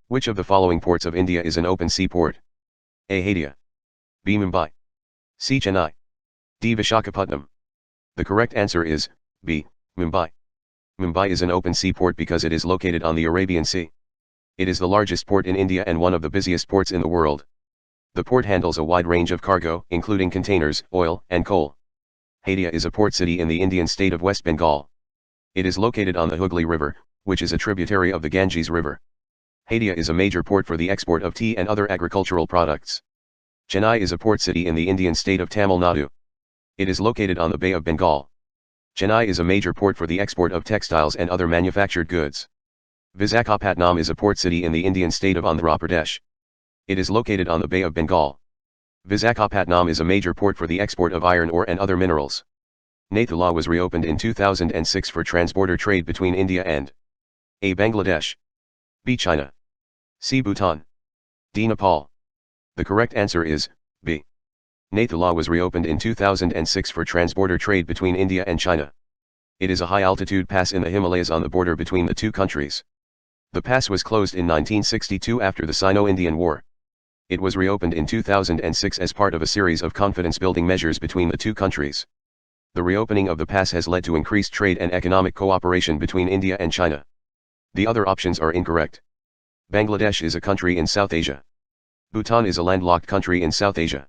Which of the following ports of India is an open sea port? A. Hatia. B. Mumbai. C. Chennai. D. Visakhapatnam. The correct answer is B. Mumbai. Mumbai is an open sea port because it is located on the Arabian Sea. It is the largest port in India and one of the busiest ports in the world. The port handles a wide range of cargo, including containers, oil, and coal. Hatia is a port city in the Indian state of West Bengal. It is located on the Hooghly River, which is a tributary of the Ganges River. Hatia is a major port for the export of tea and other agricultural products. Chennai is a port city in the Indian state of Tamil Nadu. It is located on the Bay of Bengal. Chennai is a major port for the export of textiles and other manufactured goods. Visakhapatnam is a port city in the Indian state of Andhra Pradesh. It is located on the Bay of Bengal. Visakhapatnam is a major port for the export of iron ore and other minerals. Nathula was reopened in 2006 for transborder trade between India and A. Bangladesh. B. China. C. Bhutan. D. Nepal. The correct answer is B. Nathula was reopened in 2006 for transborder trade between India and China. It is a high-altitude pass in the Himalayas on the border between the two countries. The pass was closed in 1962 after the Sino-Indian War. It was reopened in 2006 as part of a series of confidence-building measures between the two countries. The reopening of the pass has led to increased trade and economic cooperation between India and China. The other options are incorrect. Bangladesh is a country in South Asia. Bhutan is a landlocked country in South Asia.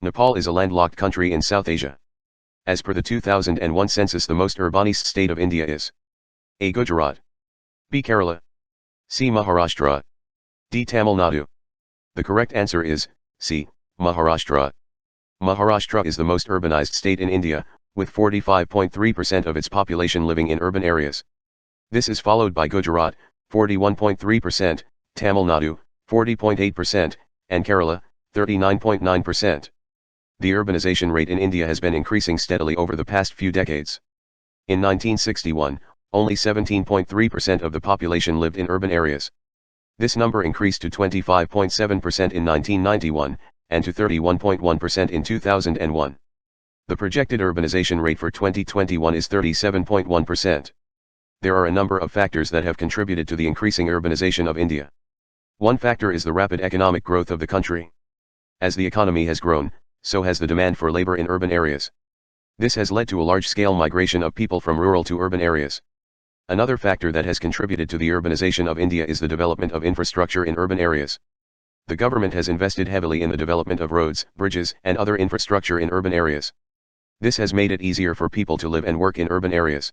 Nepal is a landlocked country in South Asia. As per the 2001 census, the most urbanized state of India is A. Gujarat. B. Kerala. C. Maharashtra. D. Tamil Nadu. The correct answer is C. Maharashtra. Maharashtra is the most urbanized state in India, with 45.3% of its population living in urban areas. This is followed by Gujarat, 41.3%, Tamil Nadu, 40.8%, and Kerala, 39.9%. The urbanization rate in India has been increasing steadily over the past few decades. In 1961, only 17.3% of the population lived in urban areas. This number increased to 25.7% in 1991, and to 31.1% in 2001. The projected urbanization rate for 2021 is 37.1%. There are a number of factors that have contributed to the increasing urbanization of India. One factor is the rapid economic growth of the country. As the economy has grown, so has the demand for labor in urban areas. This has led to a large-scale migration of people from rural to urban areas. Another factor that has contributed to the urbanization of India is the development of infrastructure in urban areas. The government has invested heavily in the development of roads, bridges, and other infrastructure in urban areas. This has made it easier for people to live and work in urban areas.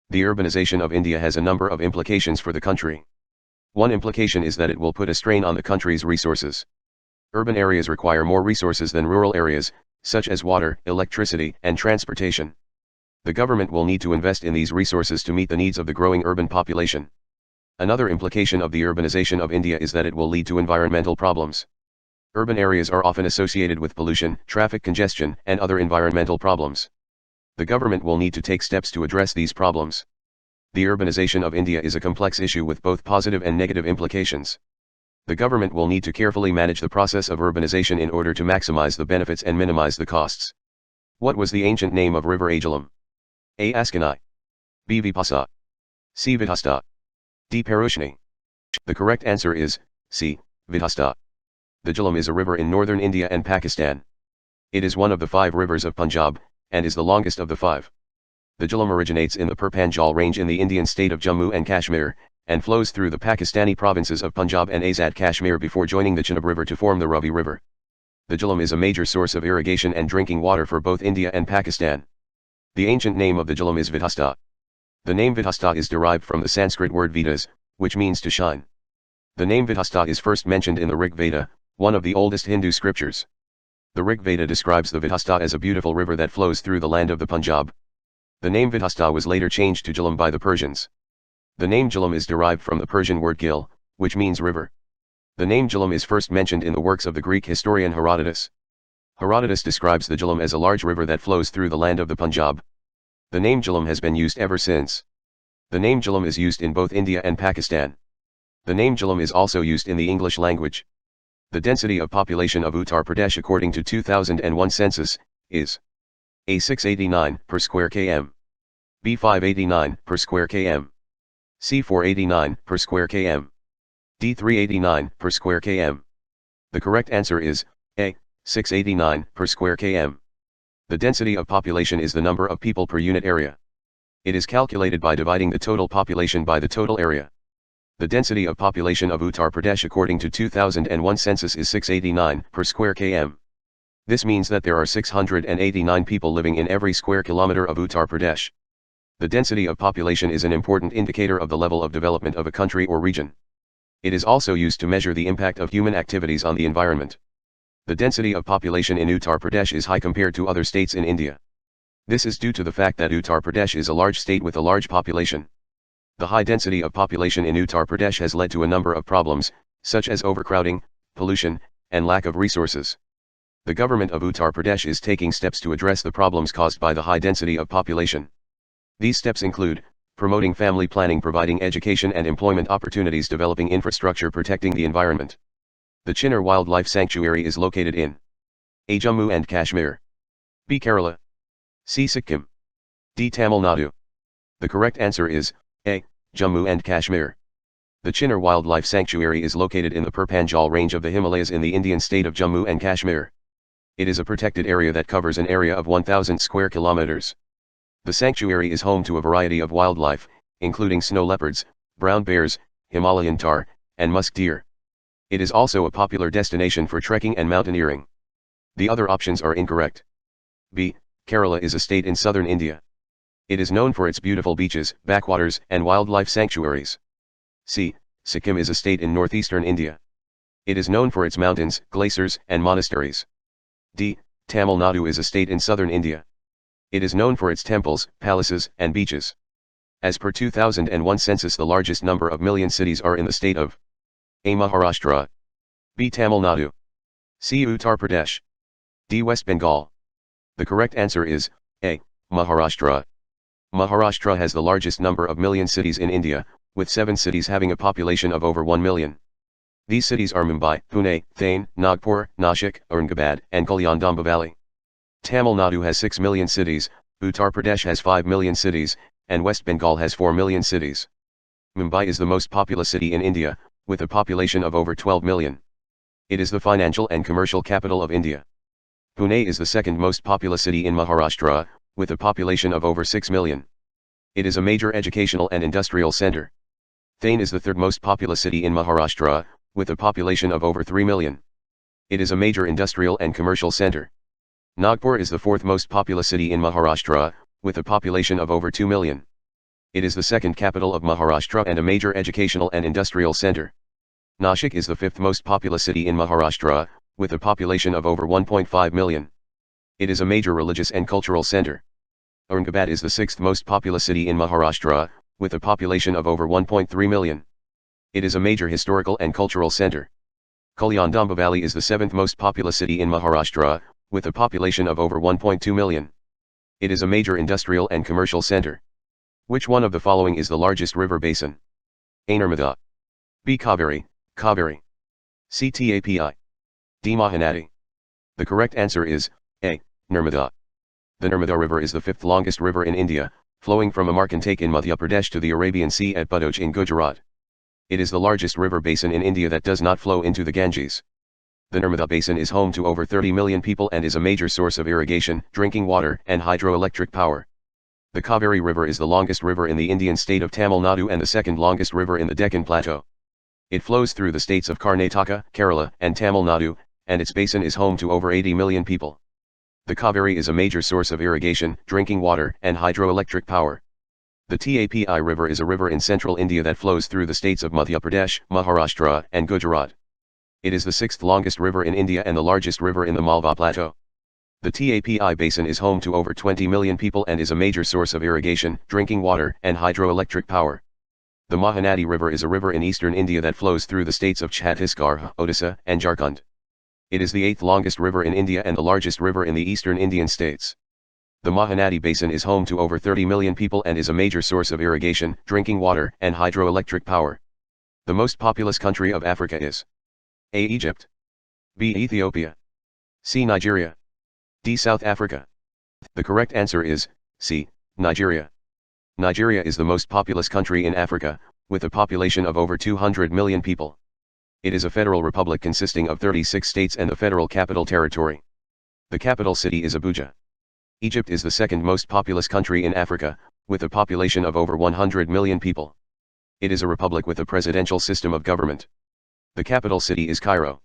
The urbanization of India has a number of implications for the country. One implication is that it will put a strain on the country's resources. Urban areas require more resources than rural areas, such as water, electricity, and transportation. The government will need to invest in these resources to meet the needs of the growing urban population. Another implication of the urbanization of India is that it will lead to environmental problems. Urban areas are often associated with pollution, traffic congestion, and other environmental problems. The government will need to take steps to address these problems. The urbanization of India is a complex issue with both positive and negative implications. The government will need to carefully manage the process of urbanization in order to maximize the benefits and minimize the costs. What was the ancient name of River Ajalam? A. Askanai. B. Vipasa. C. Vidhasta. D. Parushni. The correct answer is C. Vidhasta. The Jhelum is a river in northern India and Pakistan. It is one of the 5 rivers of Punjab, and is the longest of the 5. The Jhelum originates in the Purpanjal range in the Indian state of Jammu and Kashmir, and flows through the Pakistani provinces of Punjab and Azad Kashmir before joining the Chenab River to form the Ravi River. The Jhelum is a major source of irrigation and drinking water for both India and Pakistan. The ancient name of the Jhelum is Vidhasta. The name Vidhasta is derived from the Sanskrit word Vidas, which means to shine. The name Vidhasta is first mentioned in the Rig Veda, one of the oldest Hindu scriptures. The Rig Veda describes the Vidhasta as a beautiful river that flows through the land of the Punjab. The name Vidhasta was later changed to Jhelum by the Persians. The name Jhelum is derived from the Persian word gil, which means river. The name Jhelum is first mentioned in the works of the Greek historian Herodotus. Herodotus describes the Jhelum as a large river that flows through the land of the Punjab. The name Jhelum has been used ever since. The name Jhelum is used in both India and Pakistan. The name Jhelum is also used in the English language. The density of population of Uttar Pradesh according to 2001 census, is A. 689 per square km. B. 589 per square km. C. 489 per square km. D 389 per square km. The correct answer is A 689 per square km. The density of population is the number of people per unit area. It is calculated by dividing the total population by the total area. The density of population of Uttar Pradesh according to 2001 census is 689 per square km. This means that there are 689 people living in every square kilometer of Uttar Pradesh. The density of population is an important indicator of the level of development of a country or region. It is also used to measure the impact of human activities on the environment. The density of population in Uttar Pradesh is high compared to other states in India. This is due to the fact that Uttar Pradesh is a large state with a large population. The high density of population in Uttar Pradesh has led to a number of problems, such as overcrowding, pollution, and lack of resources. The government of Uttar Pradesh is taking steps to address the problems caused by the high density of population. These steps include promoting family planning, providing education and employment opportunities, developing infrastructure, protecting the environment. The Chinnar Wildlife Sanctuary is located in A. Jammu and Kashmir, B. Kerala, C. Sikkim, D. Tamil Nadu. The correct answer is A. Jammu and Kashmir. The Chinnar Wildlife Sanctuary is located in the Purpanjal range of the Himalayas in the Indian state of Jammu and Kashmir. It is a protected area that covers an area of 1,000 square kilometers. The sanctuary is home to a variety of wildlife, including snow leopards, brown bears, Himalayan tahr, and musk deer. It is also a popular destination for trekking and mountaineering. The other options are incorrect. B. Kerala is a state in southern India. It is known for its beautiful beaches, backwaters, and wildlife sanctuaries. C. Sikkim is a state in northeastern India. It is known for its mountains, glaciers, and monasteries. D. Tamil Nadu is a state in southern India. It is known for its temples, palaces, and beaches. As per 2001 census, the largest number of million cities are in the state of A. Maharashtra, B. Tamil Nadu, C. Uttar Pradesh, D. West Bengal. The correct answer is A. Maharashtra. Maharashtra has the largest number of million cities in India, with 7 cities having a population of over 1 million. These cities are Mumbai, Pune, Thane, Nagpur, Nashik, Aurangabad, and Kalyan Dombivli. Tamil Nadu has 6 million cities, Uttar Pradesh has 5 million cities, and West Bengal has 4 million cities. Mumbai is the most populous city in India, with a population of over 12 million. It is the financial and commercial capital of India. Pune is the second most populous city in Maharashtra, with a population of over 6 million. It is a major educational and industrial center. Thane is the third most populous city in Maharashtra, with a population of over 3 million. It is a major industrial and commercial center. Nagpur is the fourth most populous city in Maharashtra, with a population of over 2 million. It is the second capital of Maharashtra and a major educational and industrial center. Nashik is the fifth most populous city in Maharashtra, with a population of over 1.5 million. It is a major religious and cultural center. Aurangabad is the sixth most populous city in Maharashtra, with a population of over 1.3 million. It is a major historical and cultural center. Kalyan Dombivli is the seventh most populous city in Maharashtra, with a population of over 1.2 million. It is a major industrial and commercial center. Which one of the following is the largest river basin? A. Narmada, B. Kaveri, C. Tapi, D. Mahanadi. The correct answer is A. Narmada. The Narmada River is the fifth longest river in India, flowing from Amarkantak in Madhya Pradesh to the Arabian Sea at Bhadoj in Gujarat. It is the largest river basin in India that does not flow into the Ganges. The Narmada Basin is home to over 30 million people and is a major source of irrigation, drinking water, and hydroelectric power. The Kaveri River is the longest river in the Indian state of Tamil Nadu and the second longest river in the Deccan Plateau. It flows through the states of Karnataka, Kerala, and Tamil Nadu, and its basin is home to over 80 million people. The Kaveri is a major source of irrigation, drinking water, and hydroelectric power. The Tapi River is a river in central India that flows through the states of Madhya Pradesh, Maharashtra, and Gujarat. It is the sixth longest river in India and the largest river in the Malwa Plateau. The Tapi Basin is home to over 20 million people and is a major source of irrigation, drinking water, and hydroelectric power. The Mahanadi River is a river in eastern India that flows through the states of Chhattisgarh, Odisha, and Jharkhand. It is the eighth longest river in India and the largest river in the eastern Indian states. The Mahanadi Basin is home to over 30 million people and is a major source of irrigation, drinking water, and hydroelectric power. The most populous country of Africa is A. Egypt, B. Ethiopia, C. Nigeria, D. South Africa. The correct answer is C. Nigeria. Nigeria is the most populous country in Africa, with a population of over 200 million people. It is a federal republic consisting of 36 states and the federal capital territory. The capital city is Abuja. Egypt is the second most populous country in Africa, with a population of over 100 million people. It is a republic with a presidential system of government. The capital city is Cairo.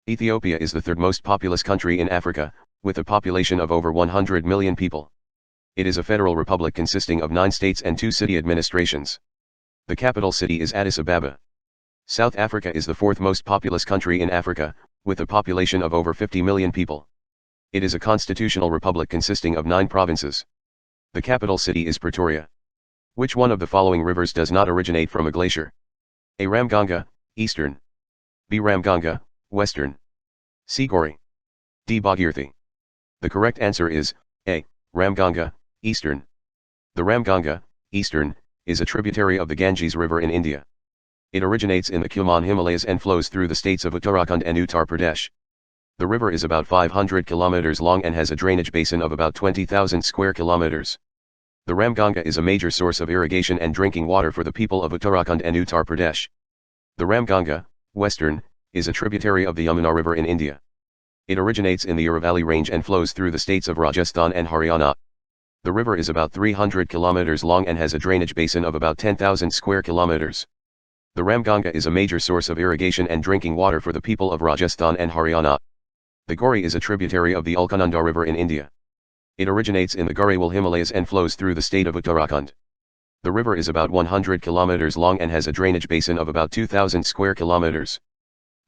Ethiopia is the third most populous country in Africa, with a population of over 100 million people. It is a federal republic consisting of 9 states and 2 city administrations. The capital city is Addis Ababa. South Africa is the fourth most populous country in Africa, with a population of over 50 million people. It is a constitutional republic consisting of 9 provinces. The capital city is Pretoria. Which one of the following rivers does not originate from a glacier? A. Ramganga, eastern. B. Ramganga, western. C. Gori. D. Bhagirathi. The correct answer is A. Ramganga, eastern. The Ramganga, eastern, is a tributary of the Ganges River in India. It originates in the Kumaon Himalayas and flows through the states of Uttarakhand and Uttar Pradesh. The river is about 500 kilometers long and has a drainage basin of about 20,000 square kilometers. The Ramganga is a major source of irrigation and drinking water for the people of Uttarakhand and Uttar Pradesh. The Ramganga, western, is a tributary of the Yamuna River in India. It originates in the Aravalli Range and flows through the states of Rajasthan and Haryana. The river is about 300 kilometers long and has a drainage basin of about 10,000 square kilometers. The Ramganga is a major source of irrigation and drinking water for the people of Rajasthan and Haryana. The Gori is a tributary of the Alaknanda River in India. It originates in the Garhwal Himalayas and flows through the state of Uttarakhand. The river is about 100 kilometers long and has a drainage basin of about 2,000 square kilometers.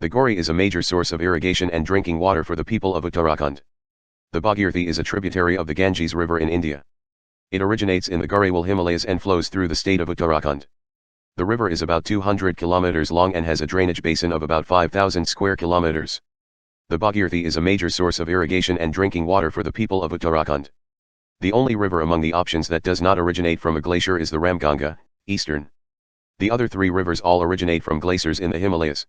The Gori is a major source of irrigation and drinking water for the people of Uttarakhand. The Bhagirathi is a tributary of the Ganges River in India. It originates in the Garhwal Himalayas and flows through the state of Uttarakhand. The river is about 200 kilometers long and has a drainage basin of about 5,000 square kilometers. The Bhagirathi is a major source of irrigation and drinking water for the people of Uttarakhand. The only river among the options that does not originate from a glacier is the Ramganga, eastern. The other 3 rivers all originate from glaciers in the Himalayas.